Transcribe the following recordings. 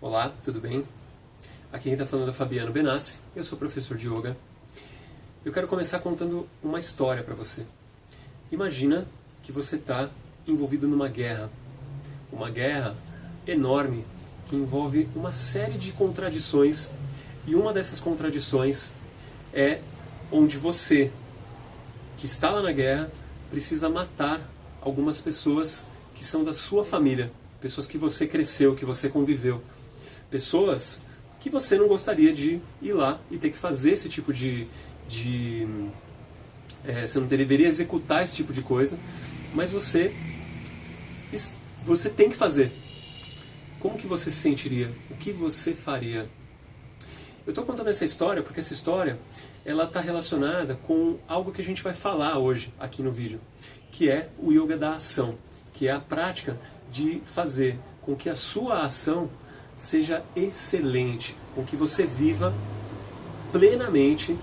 Olá, tudo bem? Aqui quem está falando é Fabiano Benassi, eu sou professor de yoga. Eu quero começar contando uma história para você. Imagina que você está envolvido numa guerra enorme que envolve uma série de contradições, e uma dessas contradições é onde você, que está lá na guerra, precisa matar algumas pessoas que são da sua família, pessoas que você cresceu, que você conviveu, pessoas que você não gostaria de ir lá e ter que fazer esse tipo você não deveria executar esse tipo de coisa, mas você tem que fazer. Como que você se sentiria? O que você faria? Eu estou contando essa história porque essa história ela está relacionada com algo que a gente vai falar hoje aqui no vídeo, que é o yoga da ação, que é a prática de fazer com que a sua ação seja excelente, com que você viva plenamente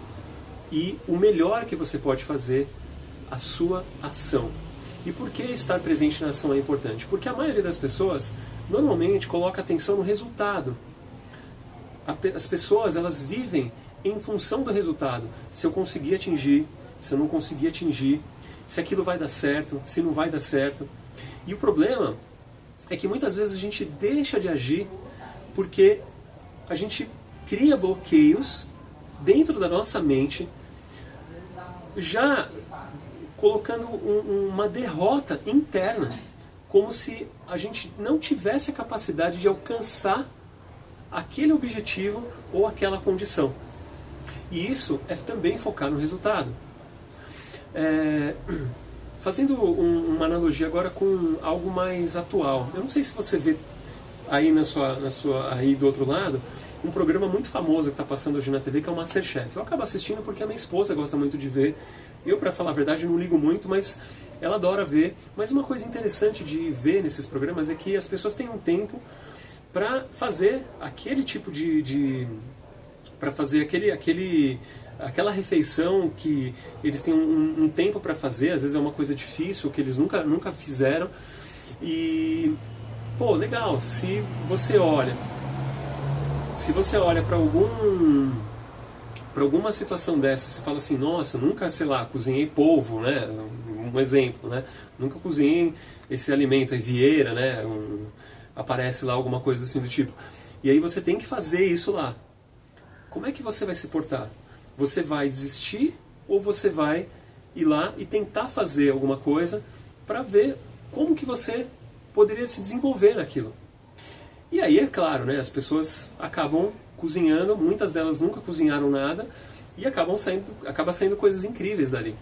e o melhor que você pode fazer, a sua ação. E por que estar presente na ação é importante? Porque a maioria das pessoas normalmente coloca atenção no resultado. As pessoas elas vivem em função do resultado. Se eu conseguir atingir, se eu não conseguir atingir, se aquilo vai dar certo, se não vai dar certo. E o problema é que muitas vezes a gente deixa de agir porque a gente cria bloqueios dentro da nossa mente, já colocando uma derrota interna, como se a gente não tivesse a capacidade de alcançar aquele objetivo ou aquela condição. E isso é também focar no resultado. Fazendo uma analogia agora com algo mais atual. Eu não sei se você vê aí aí do outro lado um programa muito famoso que está passando hoje na TV, que é o MasterChef. Eu acabo assistindo porque a minha esposa gosta muito de ver. Eu, para falar a verdade, não ligo muito, mas ela adora ver. Mas uma coisa interessante de ver nesses programas é que as pessoas têm um tempo para fazer aquele tipo para fazer aquela refeição que eles têm um tempo para fazer. Às vezes é uma coisa difícil, que eles nunca fizeram. E, pô, legal, se você olha para alguma situação dessa, você fala assim, nossa, nunca, sei lá, cozinhei polvo, né? Um exemplo, né? Nunca cozinhei esse alimento, aí vieira, né? Aparece lá alguma coisa assim do tipo. E aí você tem que fazer isso lá. Como é que você vai se portar? Você vai desistir ou você vai ir lá e tentar fazer alguma coisa para ver como que você poderia se desenvolver naquilo? E aí, é claro, né, as pessoas acabam cozinhando, muitas delas nunca cozinharam nada, e acaba saindo coisas incríveis dali.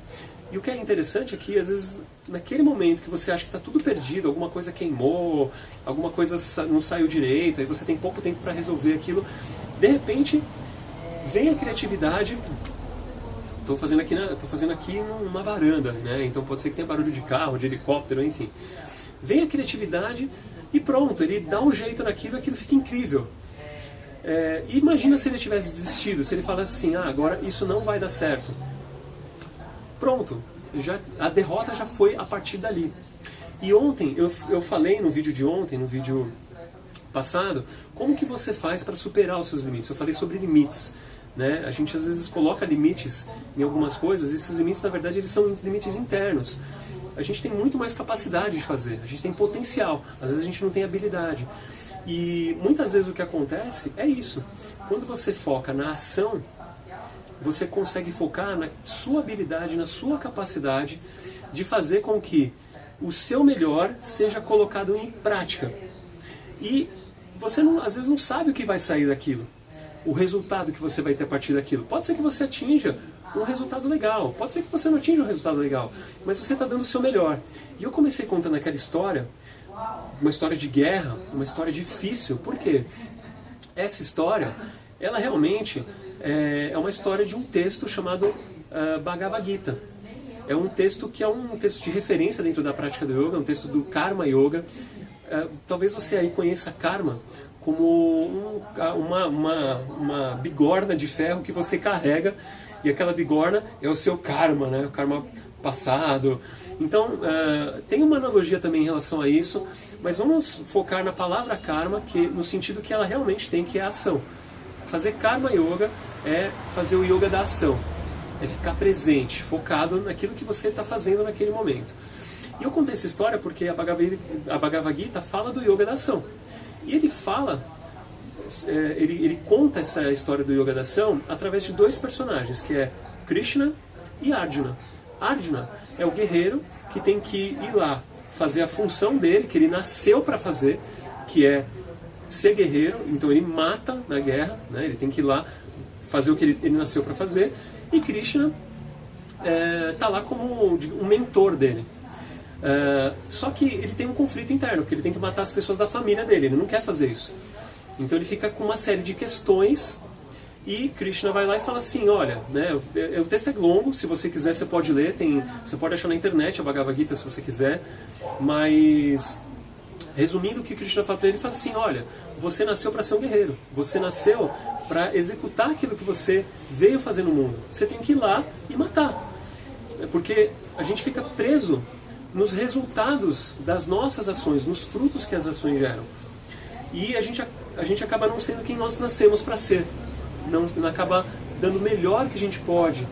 E o que é interessante é que, às vezes, naquele momento que você acha que está tudo perdido, alguma coisa queimou, alguma coisa não saiu direito, aí você tem pouco tempo para resolver aquilo, de repente, vem a criatividade. Estou fazendo aqui numa varanda, né? Então pode ser que tenha barulho de carro, de helicóptero, enfim. Vem a criatividade e pronto, ele dá um jeito naquilo, aquilo fica incrível. E imagina se ele tivesse desistido, se ele falasse assim, agora isso não vai dar certo. Pronto, a derrota já foi a partir dali. E ontem, eu falei no vídeo de ontem, no vídeo passado, como que você faz para superar os seus limites. Eu falei sobre limites. Né? A gente às vezes coloca limites em algumas coisas, e esses limites na verdade eles são limites internos. A gente tem muito mais capacidade de fazer, a gente tem potencial, às vezes a gente não tem habilidade. E muitas vezes o que acontece é isso. Quando você foca na ação, você consegue focar na sua habilidade, na sua capacidade de fazer com que o seu melhor seja colocado em prática. E você às vezes não sabe o que vai sair daquilo, o resultado que você vai ter a partir daquilo. Pode ser que você atinja um resultado legal, pode ser que você não atinja um resultado legal, mas você está dando o seu melhor. E eu comecei contando aquela história, uma história de guerra, uma história difícil. Por quê? Essa história, ela realmente é uma história de um texto chamado Bhagavad Gita. É um texto que é um texto de referência dentro da prática do yoga, um texto do Karma Yoga. Talvez você aí conheça Karma como uma bigorna de ferro que você carrega, e aquela bigorna é o seu karma, né? O karma passado. Então, tem uma analogia também em relação a isso, Mas vamos focar na palavra karma, que no sentido que ela realmente tem, que é a ação. Fazer karma yoga é fazer o yoga da ação. É ficar presente, focado naquilo que você está fazendo naquele momento. E eu contei essa história porque a Bhagavad Gita fala do yoga da ação. E ele fala, ele conta essa história do yoga da ação através de dois personagens, que é Krishna e Arjuna. Arjuna é o guerreiro que tem que ir lá fazer a função dele, que ele nasceu para fazer, que é ser guerreiro. Então ele mata na guerra, né? Ele tem que ir lá fazer o que ele nasceu para fazer. E Krishna está lá como um mentor dele. Só que ele tem um conflito interno, porque ele tem que matar as pessoas da família dele, ele não quer fazer isso. Então ele fica com uma série de questões. E Krishna vai lá e fala assim, olha, né, o texto é longo, se você quiser você pode ler, você pode achar na internet a Bhagavad Gita se você quiser, mas resumindo o que Krishna fala para ele, fala assim, olha, você nasceu para ser um guerreiro, você nasceu para executar aquilo que você veio fazer no mundo, você tem que ir lá e matar, porque a gente fica preso nos resultados das nossas ações, nos frutos que as ações geram, e a gente acaba não sendo quem nós nascemos para ser. Não acaba dando o melhor que a gente pode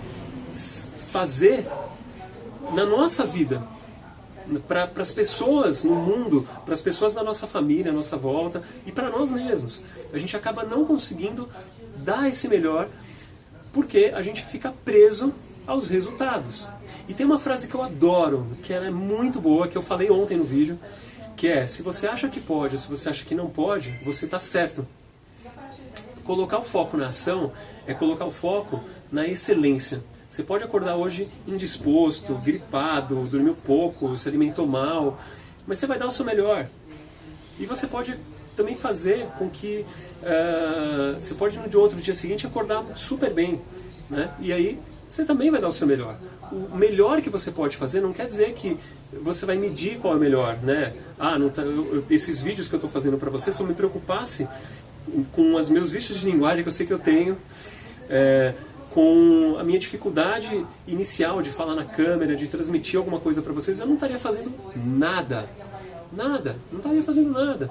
fazer na nossa vida, para as pessoas no mundo, para as pessoas na nossa família, na nossa volta, e para nós mesmos. A gente acaba não conseguindo dar esse melhor, porque a gente fica preso aos resultados. E tem uma frase que eu adoro, que ela é muito boa, que eu falei ontem no vídeo, que é, se você acha que pode ou se você acha que não pode, você está certo. Colocar o foco na ação é colocar o foco na excelência. Você pode acordar hoje indisposto, gripado, dormiu pouco, se alimentou mal, mas você vai dar o seu melhor. E você pode também fazer com que você pode no outro dia seguinte acordar super bem, né? E aí você também vai dar o seu melhor. O melhor que você pode fazer não quer dizer que você vai medir qual é o melhor, né? Esses vídeos que eu estou fazendo para você, se eu me preocupasse com os meus vícios de linguagem que eu sei que eu tenho, com a minha dificuldade inicial de falar na câmera, de transmitir alguma coisa para vocês, eu não estaria fazendo nada. Nada. Não estaria fazendo nada.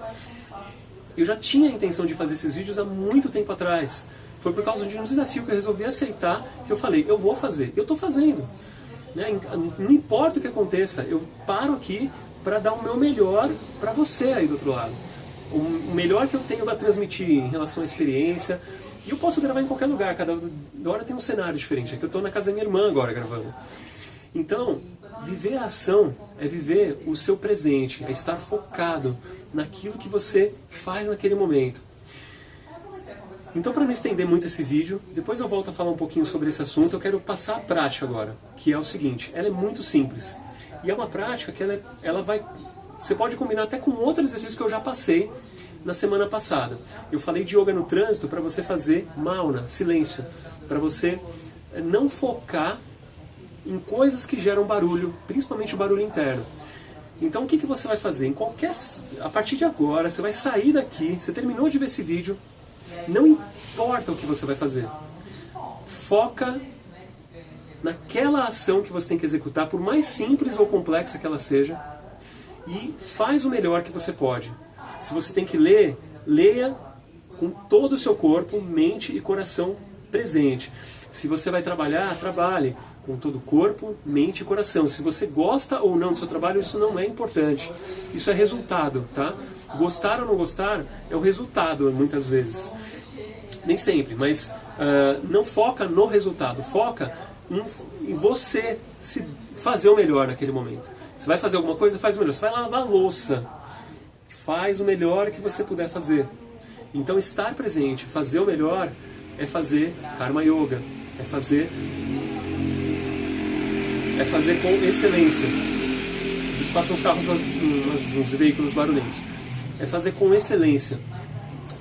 Eu já tinha a intenção de fazer esses vídeos há muito tempo atrás. Foi por causa de um desafio que eu resolvi aceitar, que eu falei, eu vou fazer. Eu estou fazendo. Né? Não importa o que aconteça, eu paro aqui para dar o meu melhor para você aí do outro lado. O melhor que eu tenho para transmitir em relação à experiência. E eu posso gravar em qualquer lugar, cada hora tem um cenário diferente. Aqui eu estou na casa da minha irmã agora gravando. Então, viver a ação é viver o seu presente, é estar focado naquilo que você faz naquele momento. Então, para não estender muito esse vídeo, depois eu volto a falar um pouquinho sobre esse assunto, eu quero passar a prática agora, que é o seguinte, ela é muito simples. E é uma prática que ela vai... Você pode combinar até com outro exercício que eu já passei na semana passada. Eu falei de yoga no trânsito para você fazer mauna, silêncio, para você não focar em coisas que geram barulho, principalmente o barulho interno. Então o que você vai fazer? A partir de agora, você vai sair daqui, você terminou de ver esse vídeo, não importa o que você vai fazer. Foca naquela ação que você tem que executar, por mais simples ou complexa que ela seja, e faz o melhor que você pode. Se você tem que ler, leia com todo o seu corpo, mente e coração presente. Se você vai trabalhar, trabalhe com todo o corpo, mente e coração. Se você gosta ou não do seu trabalho, isso não é importante. Isso é resultado, tá? Gostar ou não gostar é o resultado, muitas vezes. Nem sempre, mas não foca no resultado. Foca em você se fazer o melhor naquele momento. Você vai fazer alguma coisa, faz o melhor. Você vai lavar a louça, faz o melhor que você puder fazer. Então estar presente, fazer o melhor, é fazer Karma Yoga, é fazer com excelência. Eles passam os carros nos veículos barulhentos. É fazer com excelência.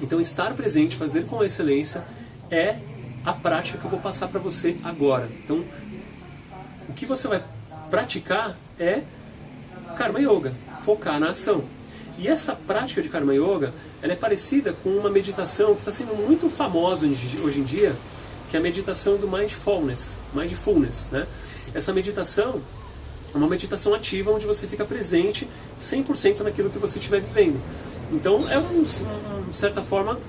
Então estar presente, fazer com excelência, é a prática que eu vou passar para você agora. Então, o que você vai praticar é Karma Yoga, focar na ação. E essa prática de Karma Yoga, ela é parecida com uma meditação que está sendo muito famosa hoje em dia, que é a meditação do Mindfulness, né? Essa meditação, É uma meditação ativa onde você fica presente 100% naquilo que você estiver vivendo. Então é, de certa forma,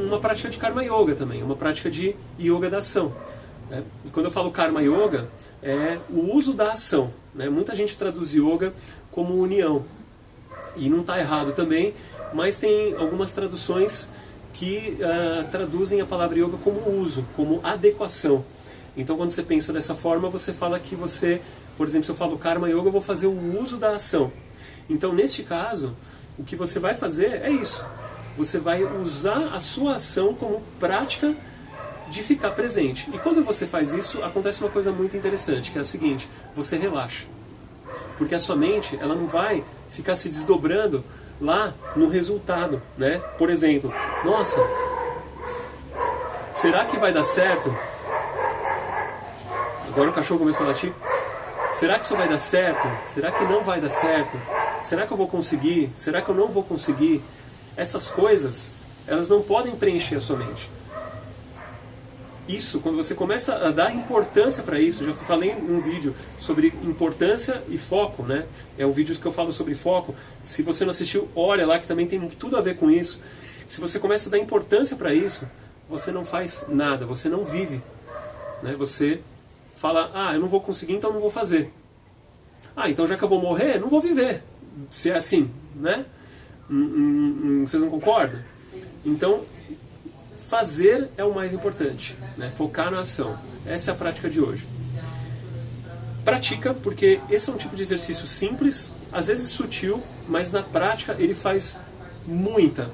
uma prática de Karma Yoga também, uma prática de Yoga da ação. Né? E quando eu falo Karma Yoga, é o uso da ação. Né? Muita gente traduz Yoga como união. E não está errado também, mas tem algumas traduções que traduzem a palavra Yoga como uso, como adequação. Então quando você pensa dessa forma, você fala que você, por exemplo, se eu falo Karma Yoga, eu vou fazer o uso da ação. Então neste caso, o que você vai fazer é isso. Você vai usar a sua ação como prática de ficar presente. E quando você faz isso, acontece uma coisa muito interessante, que é a seguinte: você relaxa. Porque a sua mente, ela não vai ficar se desdobrando lá no resultado, né? Por exemplo, nossa, será que vai dar certo? Agora o cachorro começou a latir. Será que isso vai dar certo? Será que não vai dar certo? Será que eu vou conseguir? Será que eu não vou conseguir? Essas coisas, elas não podem preencher a sua mente. Isso, quando você começa a dar importância para isso, já falei em um vídeo sobre importância e foco, né? É um vídeo que eu falo sobre foco. Se você não assistiu, olha lá, que também tem tudo a ver com isso. Se você começa a dar importância para isso, você não faz nada, você não vive. Né? Você fala, eu não vou conseguir, então não vou fazer. Então já que eu vou morrer, não vou viver. Se é assim, né? Vocês não concordam? Então, fazer é o mais importante, né? Focar na ação. Essa é a prática de hoje. Pratica, porque esse é um tipo de exercício simples, às vezes sutil, mas na prática ele faz muita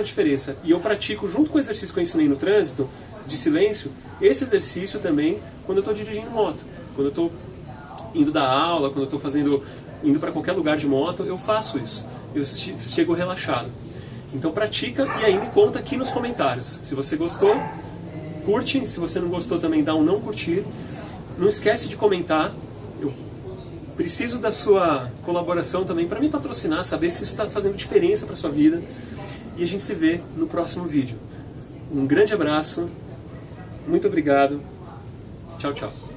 diferença. E eu pratico, junto com o exercício que eu ensinei no trânsito, de silêncio, esse exercício também quando eu estou dirigindo moto. Quando eu estou indo dar aula, quando eu estou indo para qualquer lugar de moto, eu faço isso. Eu chego relaxado. Então pratica e aí me conta aqui nos comentários. Se você gostou, curte. Se você não gostou também, dá um não curtir. Não esquece de comentar. Eu preciso da sua colaboração também para me patrocinar, saber se isso está fazendo diferença para a sua vida. E a gente se vê no próximo vídeo. Um grande abraço. Muito obrigado. Tchau, tchau.